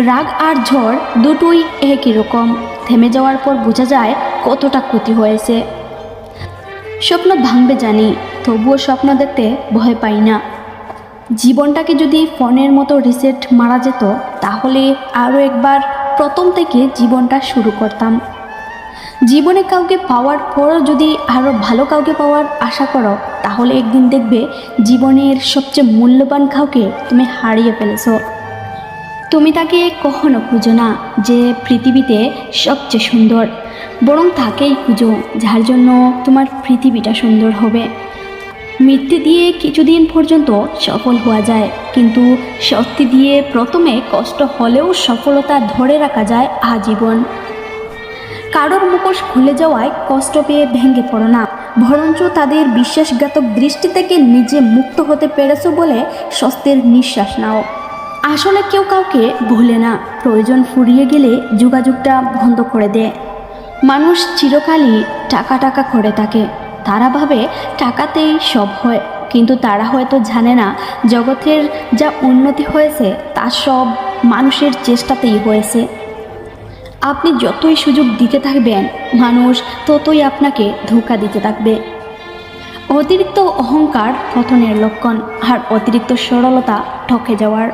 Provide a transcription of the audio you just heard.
রাগ আর ঝড় দুটোই একই রকম, থেমে যাওয়ার পর বোঝা যায় কতটা ক্ষতি হয়েছে। স্বপ্ন ভাঙবে জানি, তবুও স্বপ্ন দেখতে ভয় পাই না। জীবনটাকে যদি ফোনের মতো রিসেট মারা যেত, তাহলে আরও একবার প্রথম থেকে জীবনটা শুরু করতাম। জীবনে কাউকে পাওয়ার পরও যদি আরও ভালো কাউকে পাওয়ার আশা করো, তাহলে একদিন দেখবে জীবনের সবচেয়ে মূল্যবান কাউকে তুমি হারিয়ে ফেলেছো। তুমি তাকে কখনো খুঁজো না যে পৃথিবীতে সবচেয়ে সুন্দর, বরং তাকেই খুঁজো যার জন্য তোমার পৃথিবীটা সুন্দর হবে। মিথ্যে দিয়ে কিছুদিন পর্যন্ত সফল হওয়া যায়, কিন্তু সত্যি দিয়ে প্রথমে কষ্ট হলেও সফলতা ধরে রাখা যায় আজীবন। কারোর মুখোশ খুলে যাওয়ায় কষ্ট পেয়ে ভেঙে পড়ো না, বরঞ্চ তাদের বিশ্বাসঘাতক দৃষ্টি থেকে নিজে মুক্ত হতে পেরেছো বলে স্বস্তির নিঃশ্বাস নাও। আসলে কেউ কাউকে ভুলে না, প্রয়োজন ফুরিয়ে গেলে যোগাযোগটা বন্ধ করে দেয়। মানুষ চিরকালই টাকা টাকা করে থাকে, তারা ভাবে টাকাতেই সব হয়, কিন্তু তারা হয়তো জানে না জগতের যা উন্নতি হয়েছে তা সব মানুষের চেষ্টাতেই হয়েছে। আপনি যতই সুযোগ দিতে থাকবেন, মানুষ ততই আপনাকে ধোঁকা দিতে থাকবে। অতিরিক্ত অহংকার পতনের লক্ষণ, আর অতিরিক্ত সরলতা ঠকে যাওয়ার।